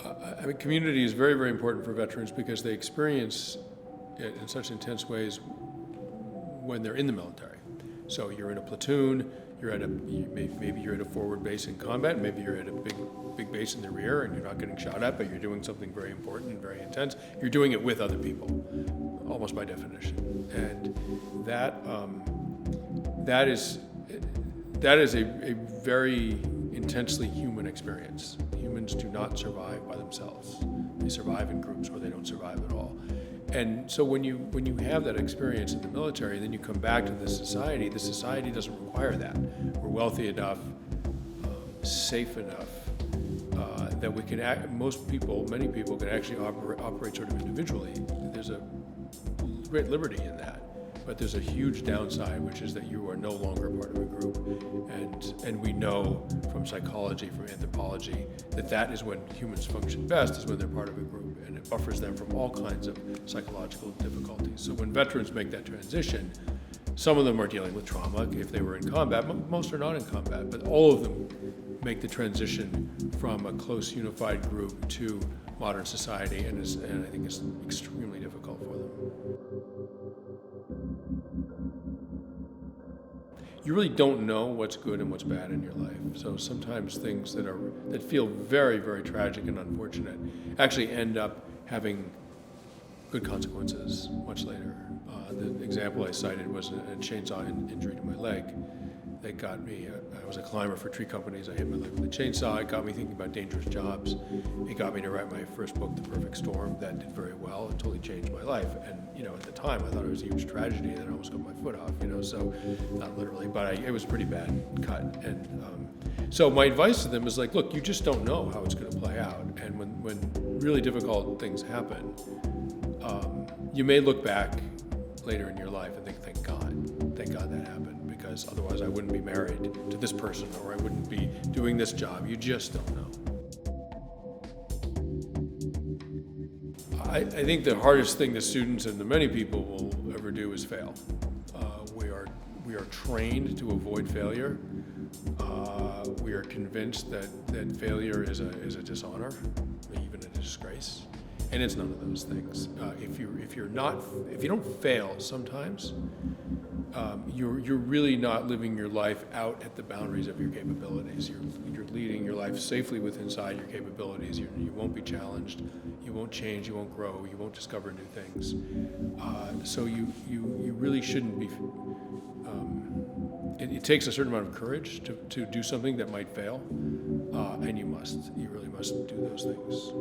I mean, community is very, very important for veterans because they experience it in such intense ways when they're in the military. So you're in a platoon, maybe you're at a forward base in combat, maybe you're at a big base in the rear and you're not getting shot at, but you're doing something very important and very intense. You're doing it with other people, almost by definition. And that is a very intensely human experience. Humans do not survive by themselves. They survive in groups or they don't survive at all. And so when you have that experience in the military, then you come back to the society doesn't require that. We're wealthy enough, safe enough, that we can many people can actually operate sort of individually. There's a great liberty in that. But there's a huge downside, which is that you are no longer part of a group. And we know from psychology, from anthropology, that is when humans function best, is when they're part of a group. And it buffers them from all kinds of psychological difficulties. So when veterans make that transition, some of them are dealing with trauma if they were in combat. Most are not in combat, but all of them make the transition from a close, unified group to modern society, and I think it's extremely difficult for them. You really don't know what's good and what's bad in your life. So sometimes things that feel very, very tragic and unfortunate actually end up having good consequences much later. The example I cited was a chainsaw injury to my leg that got me. I was a climber for tree companies. I hit my leg with a chainsaw. It got me thinking about dangerous jobs. It got me to write my first book, The Perfect Storm. That did very well. It totally changed my life. And at the time, I thought it was a huge tragedy that I almost got my foot off. So not literally, but it was a pretty bad cut. And so my advice to them is like, look, you just don't know how it's going to play out. And when really difficult things happen, you may look back later in your life and think, thank God that happened, because otherwise I wouldn't be married to this person or I wouldn't be doing this job. You just don't know. I think the hardest thing the students and the many people will ever do is fail. We are trained to avoid failure. We are convinced that failure is a dishonor, even a disgrace. And it's none of those things. If you don't fail sometimes, you're really not living your life out at the boundaries of your capabilities. You're leading your life safely inside your capabilities. You won't be challenged. You won't change. You won't grow. You won't discover new things. So you really shouldn't be. It takes a certain amount of courage to do something that might fail, and you really must do those things.